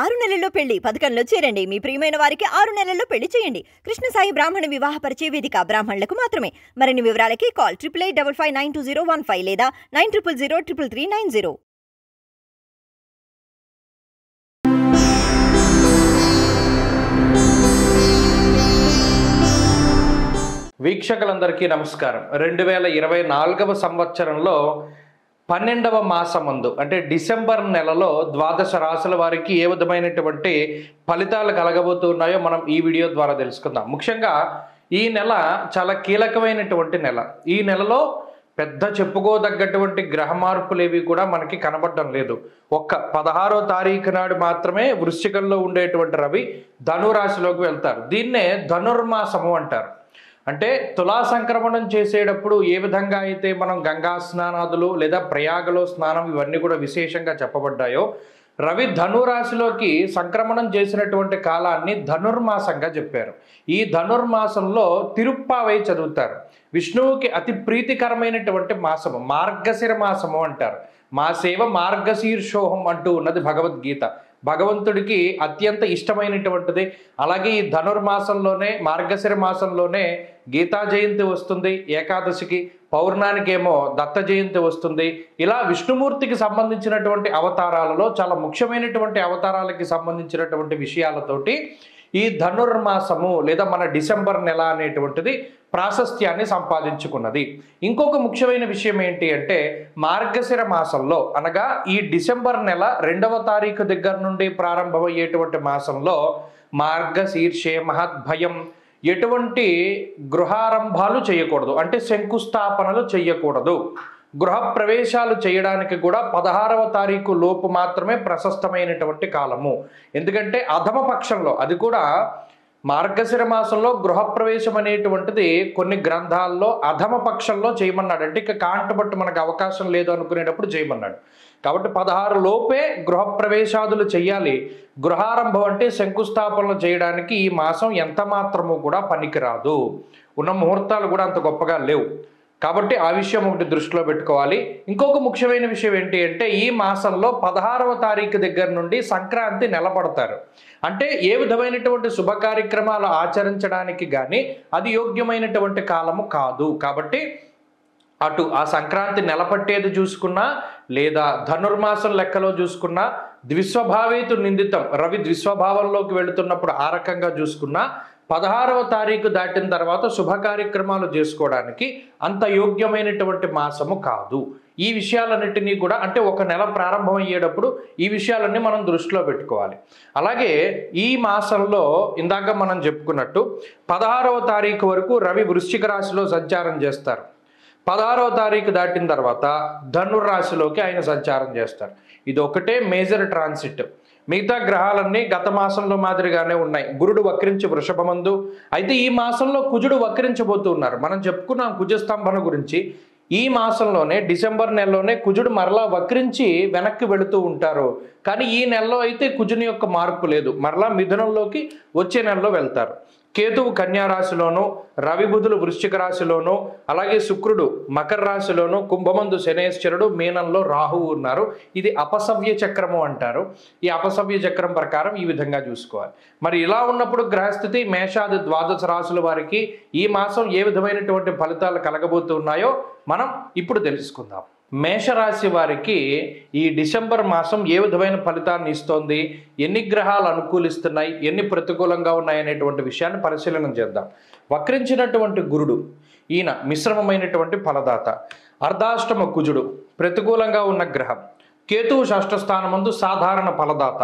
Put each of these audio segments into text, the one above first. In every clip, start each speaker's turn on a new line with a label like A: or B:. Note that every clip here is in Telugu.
A: 6 నెలల్లో పెళ్లి పథకంలో చేరండి. మీ ప్రియమైన వారికి 6 నెలల్లో పెళ్లి చేయండి. కృష్ణ సాయి బ్రాహ్మణ వివాహ పరిచయ వేదిక బ్రాహ్మణులకు మాత్రమే. మరిన్ని వివరాలకి కాల్ 8855592015 లేదా 9000333990.
B: వీక్షకులందరికీ నమస్కారం. 2024వ సంవత్సరంలో 12వ మాసమందు అంటే డిసెంబర్ నెలలో ద్వాదశ రాశుల వారికి ఏ విధమైనటువంటి ఫలితాలు కలగబోతున్నాయో మనం ఈ వీడియో ద్వారా తెలుసుకుందాం. ముఖ్యంగా ఈ నెల చాలా కీలకమైనటువంటి నెల. ఈ నెలలో పెద్ద చెప్పుకోదగ్గటువంటి గ్రహ మార్పులేవి కూడా మనకి కనబడడం లేదు. ఒక్క 16వ తారీఖు నాడు మాత్రమే వృశ్చికంలో ఉండేటువంటి రవి ధనురాశిలోకి వెళ్తారు. దీన్నే ధనుర్మాసము అంటారు. అంటే తులా సంక్రమణం చేసేటప్పుడు ఏ విధంగా అయితే మనం గంగా స్నానాదులు లేదా ప్రయాగలో స్నానం ఇవన్నీ కూడా విశేషంగా చెప్పబడ్డాయో, రవి ధనురాశిలోకి సంక్రమణం చేసినటువంటి కాలాన్ని ధనుర్మాసంగా చెప్పారు. ఈ ధనుర్మాసంలో తిరుప్పావై చదువుతారు. విష్ణువుకి అతి ప్రీతికరమైనటువంటి మాసము మార్గశిర మాసము అంటారు. మాసేవ మార్గశీర్షోహం అంటూ ఉన్నది భగవద్గీత. భగవంతుడికి అత్యంత ఇష్టమైనటువంటిది. అలాగే ఈ ధనుర్మాసంలోనే మార్గశిర మాసంలోనే గీతా జయంతి వస్తుంది. ఏకాదశికి పౌర్ణానికి ఏమో దత్త జయంతి వస్తుంది. ఇలా విష్ణుమూర్తికి సంబంధించినటువంటి అవతారాలలో చాలా ముఖ్యమైనటువంటి అవతారాలకి సంబంధించినటువంటి విషయాలతోటి ఈ ధనుర్మాసము లేదా మన డిసెంబర్ నెల అనేటువంటిది ప్రాశస్త్యాన్ని సంపాదించుకున్నది. ఇంకొక ముఖ్యమైన విషయం ఏంటి అంటే మార్గశిర మాసంలో అనగా ఈ డిసెంబర్ నెల 2వ తారీఖు దగ్గర నుండి ప్రారంభమయ్యేటువంటి మాసంలో మార్గశీర్షే మహద్భయం, ఎటువంటి గృహారంభాలు చేయకూడదు, అంటే శంకుస్థాపనలు చేయకూడదు. గృహ ప్రవేశాలు చేయడానికి కూడా 16వ తారీఖు లోపు మాత్రమే ప్రశస్తమైనటువంటి కాలము. ఎందుకంటే అధమ పక్షంలో, అది కూడా మార్గశిర మాసంలో గృహప్రవేశం అనేటువంటిది కొన్ని గ్రంథాల్లో అధమ పక్షంలో చేయమన్నాడు. అంటే ఇక కాంటబట్టు మనకు అవకాశం లేదు అనుకునేటప్పుడు చేయమన్నాడు. కాబట్టి 16 లోపే గృహప్రవేశాదులు చేయాలి. గృహారంభం అంటే శంకుస్థాపనలు చేయడానికి ఈ మాసం ఎంత మాత్రము కూడా పనికిరాదు. ఉన్న ముహూర్తాలు కూడా అంత గొప్పగా లేవు. కాబట్టి ఆ విషయం ఒకటి దృష్టిలో పెట్టుకోవాలి. ఇంకొక ముఖ్యమైన విషయం ఏంటి అంటే ఈ మాసంలో 16వ తారీఖు దగ్గర నుండి సంక్రాంతి నెలపడతారు. అంటే ఏ విధమైనటువంటి శుభ కార్యక్రమాలు ఆచరించడానికి కానీ అది యోగ్యమైనటువంటి కాలము కాదు. కాబట్టి అటు ఆ సంక్రాంతి నెలపట్టేది చూసుకున్నా లేదా ధనుర్మాసం లెక్కలో చూసుకున్నా, ద్విస్వభావేతు నిందితం రవి ద్విస్వభావంలోకి వెళుతున్నప్పుడు ఆ రకంగా చూసుకున్నా 16వ తారీఖు దాటిన తర్వాత శుభ కార్యక్రమాలు చేసుకోవడానికి అంత యోగ్యమైనటువంటి మాసము కాదు. ఈ విషయాలన్నిటినీ కూడా అంటే ఒక నెల ప్రారంభం అయ్యేటప్పుడు ఈ విషయాలన్నీ మనం దృష్టిలో పెట్టుకోవాలి. అలాగే ఈ మాసంలో ఇందాక మనం చెప్పుకున్నట్టు 16వ తారీఖు వరకు రవి వృశ్చిక రాశిలో సంచారం చేస్తారు. 16వ తారీఖు దాటిన తర్వాత ధనుర్రాశిలోకి ఆయన సంచారం చేస్తారు. ఇది ఒకటే మేజర్ ట్రాన్సిట్. మిగతా గ్రహాలన్నీ గత మాసంలో మాదిరిగానే ఉన్నాయి. గురుడు వక్రించి వృషభమందు, అయితే ఈ మాసంలో కుజుడు వక్రించబోతున్నారు. మనం చెప్పుకున్నాం కుజస్తంభన గురించి. ఈ మాసంలోనే డిసెంబర్ నెలలోనే కుజుడు మరలా వక్రించి వెనక్కి వెళుతూ ఉంటారు. కానీ ఈ నెలలో అయితే కుజుని యొక్క మార్పు లేదు. మరలా మిథునంలోకి వచ్చే నెలలో వెళ్తారు. కేతువు కన్యా రాశిలోను, రవి బుధులు వృశ్చిక రాశిలోను, అలాగే శుక్రుడు మకర రాశిలోను, కుంభమందు శనేశ్వరుడు, మీనంలో రాహువు ఉన్నారు. ఇది అపసవ్య చక్రము అంటారు. ఈ అపసవ్య చక్రం ప్రకారం ఈ విధంగా చూసుకోవాలి. మరి ఇలా ఉన్నప్పుడు గ్రహస్థితి మేషాది ద్వాదశ రాశుల వారికి ఈ మాసం ఏ విధమైనటువంటి ఫలితాలు కలగబోతున్నాయో మనం ఇప్పుడు తెలుసుకుందాం. మేషరాశి వారికి ఈ డిసెంబర్ మాసం ఏ విధమైన ఫలితాన్ని ఇస్తోంది, ఎన్ని గ్రహాలు అనుకూలిస్తున్నాయి, ఎన్ని ప్రతికూలంగా ఉన్నాయి అనేటువంటి విషయాన్ని పరిశీలన చేద్దాం. వక్రించినటువంటి గురుడు ఈయన మిశ్రమమైనటువంటి ఫలదాత. అర్ధాష్టమ కుజుడు ప్రతికూలంగా ఉన్న గ్రహం. కేతువు షష్ఠ స్థానమందు సాధారణ ఫలదాత.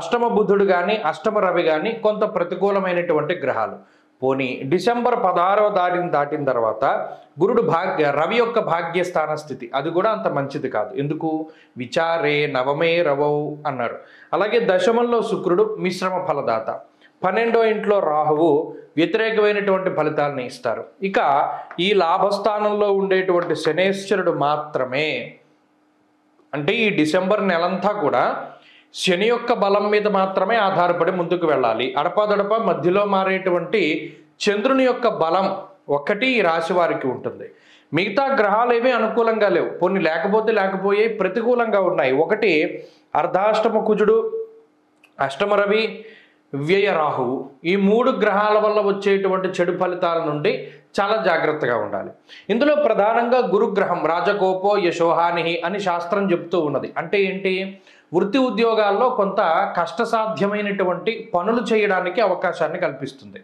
B: అష్టమ బుధుడు కానీ అష్టమ రవి కానీ కొంత ప్రతికూలమైనటువంటి గ్రహాలు. పోనీ డిసెంబర్ 16వ దాటిన తర్వాత గురుడు రవి యొక్క భాగ్యస్థాన స్థితి అది కూడా అంత మంచిది కాదు. ఎందుకు? విచారే నవమే రవౌ అన్నారు. అలాగే దశమంలో శుక్రుడు మిశ్రమ ఫలదాత. 12వ ఇంట్లో రాహువు వ్యతిరేకమైనటువంటి ఫలితాలని ఇస్తారు. ఇక ఈ లాభస్థానంలో ఉండేటువంటి శనేశ్వరుడు మాత్రమే, అంటే ఈ డిసెంబర్ నెలంతా కూడా శని యొక్క బలం మీద మాత్రమే ఆధారపడి ముందుకు వెళ్ళాలి. అడపాదడప మధ్యలో మారేటువంటి చంద్రుని యొక్క బలం ఒక్కటి ఈ రాశి వారికి ఉంటుంది. మిగతా గ్రహాలు ఏమీ అనుకూలంగా లేవు. కొన్ని లేకపోతే లేకపోయే ప్రతికూలంగా ఉన్నాయి. ఒకటి అర్ధాష్టమ కుజుడు, అష్టమ రవి, వ్యయ రాహువు, ఈ 3 గ్రహాల వల్ల వచ్చేటువంటి చెడు ఫలితాల నుండి చాలా జాగ్రత్తగా ఉండాలి. ఇందులో ప్రధానంగా గురుగ్రహం రాజకోపో యశోహాని అని శాస్త్రం చెప్తూ ఉన్నది. అంటే ఏంటి? వృత్తి ఉద్యోగాల్లో కొంత కష్టసాధ్యమైనటువంటి పనులు చేయడానికి అవకాశాన్ని కల్పిస్తుంది.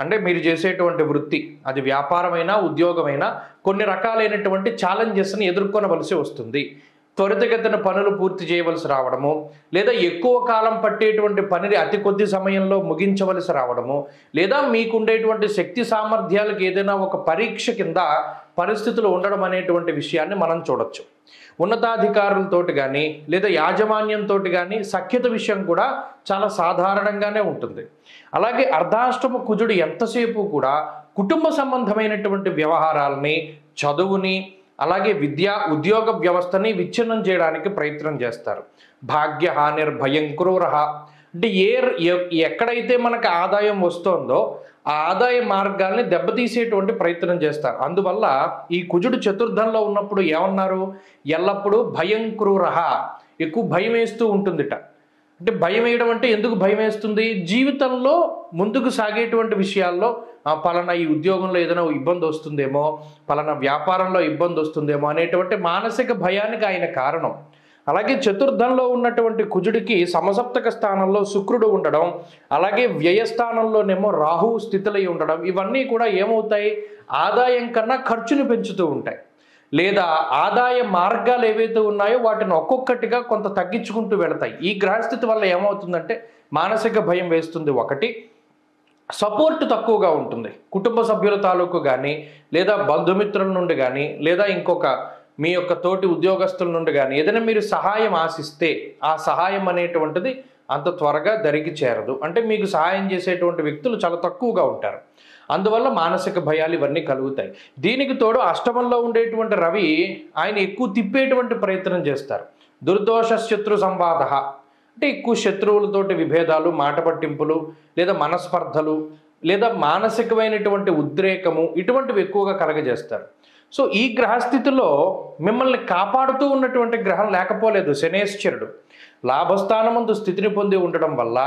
B: అంటే మీరు చేసేటువంటి వృత్తి, అది వ్యాపారమైనా ఉద్యోగమైనా, కొన్ని రకాలైనటువంటి ఛాలెంజెస్ని ఎదుర్కొనవలసి వస్తుంది. త్వరితగతిన పనులు పూర్తి చేయవలసి రావడము, లేదా ఎక్కువ కాలం పట్టేటువంటి పనిని అతి కొద్ది సమయంలో ముగించవలసి రావడము, లేదా మీకుండేటువంటి శక్తి సామర్థ్యాలకు ఏదైనా ఒక పరీక్ష కింద పరిస్థితులు ఉండడం అనేటువంటి విషయాన్ని మనం చూడొచ్చు. ఉన్నతాధికారులతోటి కానీ లేదా యాజమాన్యంతో కానీ సఖ్యత విషయం కూడా చాలా సాధారణంగానే ఉంటుంది. అలాగే అర్ధాష్టమ కుజుడు ఎంతసేపు కూడా కుటుంబ సంబంధమైనటువంటి వ్యవహారాలని, చదువుని, అలాగే విద్యా ఉద్యోగ వ్యవస్థని విచ్ఛిన్నం చేయడానికి ప్రయత్నం చేస్తారు. భాగ్యహానిర్భయం క్రూరః అంటే ఎక్కడైతే మనకు ఆదాయం వస్తుందో ఆ ఆదాయ మార్గాల్ని దెబ్బతీసేటువంటి ప్రయత్నం చేస్తారు. అందువల్ల ఈ కుజుడు చతుర్థంలో ఉన్నప్పుడు ఏమన్నారు? ఎల్లప్పుడూ భయం క్రూరః, ఎక్కువ భయం వేస్తూ ఉంటుందిట. అంటే భయం వేయడం అంటే ఎందుకు భయం వేస్తుంది? జీవితంలో ముందుకు సాగేటువంటి విషయాల్లో పలానా ఈ ఉద్యోగంలో ఏదైనా ఇబ్బంది వస్తుందేమో, పలానా వ్యాపారంలో ఇబ్బంది వస్తుందేమో అనేటువంటి మానసిక భయానికి ఆయన కారణం. అలాగే చతుర్థంలో ఉన్నటువంటి కుజుడికి సమసప్తక స్థానంలో శుక్రుడు ఉండడం, అలాగే వ్యయస్థానంలోనేమో రాహువు స్థితిలో ఉండడం, ఇవన్నీ కూడా ఏమవుతాయి? ఆదాయం కన్నా ఖర్చుని పెంచుతూ ఉంటాయి. లేదా ఆదాయ మార్గాలు ఏవైతే ఉన్నాయో వాటిని ఒక్కొక్కటిగా కొంత తగ్గించుకుంటూ వెళతాయి. ఈ గ్రహస్థితి వల్ల ఏమవుతుందంటే మానసిక భయం వేస్తుంది. ఒకటి, సపోర్ట్ తక్కువగా ఉంటుంది. కుటుంబ సభ్యుల తాలూకు కానీ, లేదా బంధుమిత్రుల నుండి కానీ, లేదా ఇంకొక మీ యొక్క తోటి ఉద్యోగస్తుల నుండి కానీ ఏదైనా మీరు సహాయం ఆశిస్తే ఆ సహాయం అనేటువంటిది అంత త్వరగా దరికి చేరదు. అంటే మీకు సహాయం చేసేటువంటి వ్యక్తులు చాలా తక్కువగా ఉంటారు. అందువల్ల మానసిక భయాలు ఇవన్నీ కలుగుతాయి. దీనికి తోడు అష్టమంలో ఉండేటువంటి రవి ఆయన ఎక్కువ తిప్పేటువంటి ప్రయత్నం చేస్తారు. దుర్దోష శత్రు సంవాద అంటే ఎక్కువ శత్రువులతోటి విభేదాలు, మాట పట్టింపులు, లేదా మనస్పర్ధలు, లేదా మానసికమైనటువంటి ఉద్రేకము, ఇటువంటివి ఎక్కువగా కలగజేస్తారు. సో ఈ గ్రహస్థితిలో మిమ్మల్ని కాపాడుతూ ఉన్నటువంటి గ్రహం లేకపోలేదు శనేశ్వరుడు. లాభస్థానమందు స్థితిని పొంది ఉండడం వల్ల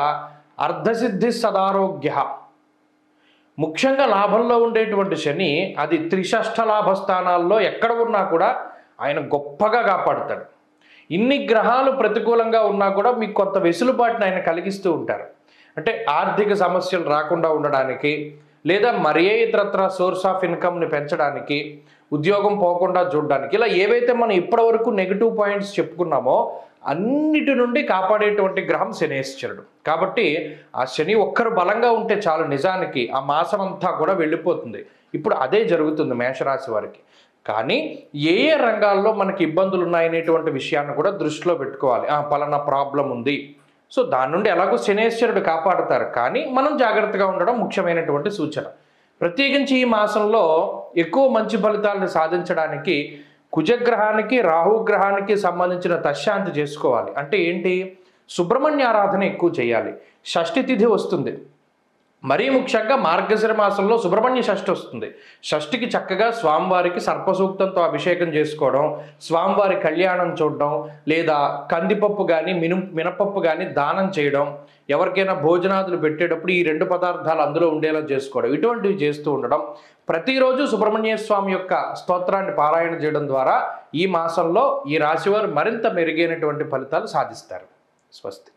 B: అర్ధసిద్ధి సదారోగ్య, ముఖ్యంగా లాభంలో ఉండేటువంటి శని అది త్రిషష్ఠ లాభస్థానాల్లో ఎక్కడ ఉన్నా కూడా ఆయన గొప్పగా కాపాడుతాడు. ఇన్ని గ్రహాలు ప్రతికూలంగా ఉన్నా కూడా మీకు కొంత వెసులుబాటుని ఆయన కలిగిస్తూ ఉంటారు. అంటే ఆర్థిక సమస్యలు రాకుండా ఉండడానికి, లేదా మరే ఇతరత్ర సోర్స్ ఆఫ్ ఇన్కమ్ని పెంచడానికి, ఉద్యోగం పోకుండా చూడడానికి, ఇలా ఏవైతే మనం ఇప్పటివరకు నెగిటివ్ పాయింట్స్ చెప్పుకున్నామో అన్నిటి నుండి కాపాడేటువంటి గ్రహం శనేశ్వరుడు. కాబట్టి ఆ శని ఒక్కరు బలంగా ఉంటే చాలు, నిజానికి ఆ మాసం అంతా కూడా వెళ్ళిపోతుంది. ఇప్పుడు అదే జరుగుతుంది మేషరాశి వారికి. కానీ ఏ ఏ రంగాల్లో మనకి ఇబ్బందులు ఉన్నాయనేటువంటి విషయాన్ని కూడా దృష్టిలో పెట్టుకోవాలి. పలానా ప్రాబ్లం ఉంది, సో దాని నుండి ఎలాగో శనేశ్వరుడు కాపాడుతారు, కానీ మనం జాగ్రత్తగా ఉండడం ముఖ్యమైనటువంటి సూచన. ప్రత్యేకించి ఈ మాసంలో ఎక్కువ మంచి ఫలితాలను సాధించడానికి కుజగ్రహానికి, రాహుగ్రహానికి సంబంధించిన తశ్శాంతి చేసుకోవాలి. అంటే ఏంటి? సుబ్రహ్మణ్య ఆరాధన ఎక్కువ చేయాలి. షష్ఠి తిథి వస్తుంది, మరీ ముఖ్యంగా మార్గశిర మాసంలో సుబ్రహ్మణ్య షష్ఠి వస్తుంది. షష్ఠికి చక్కగా స్వామివారికి సర్పసూక్తంతో అభిషేకం చేసుకోవడం, స్వామివారి కళ్యాణం చూడడం, లేదా కందిపప్పు కానీ మినపప్పు కానీ దానం చేయడం, ఎవరికైనా భోజనాదులు పెట్టేటప్పుడు ఈ 2 పదార్థాలు అందులో ఉండేలా చేసుకోవడం, ఇటువంటివి చేస్తూ ఉండడం. ప్రతిరోజు సుబ్రహ్మణ్య స్వామి యొక్క స్తోత్రాన్ని పారాయణ చేయడం ద్వారా ఈ మాసంలో ఈ రాశివారు మరింత మెరుగైనటువంటి ఫలితాలు సాధిస్తారు. స్వస్తి.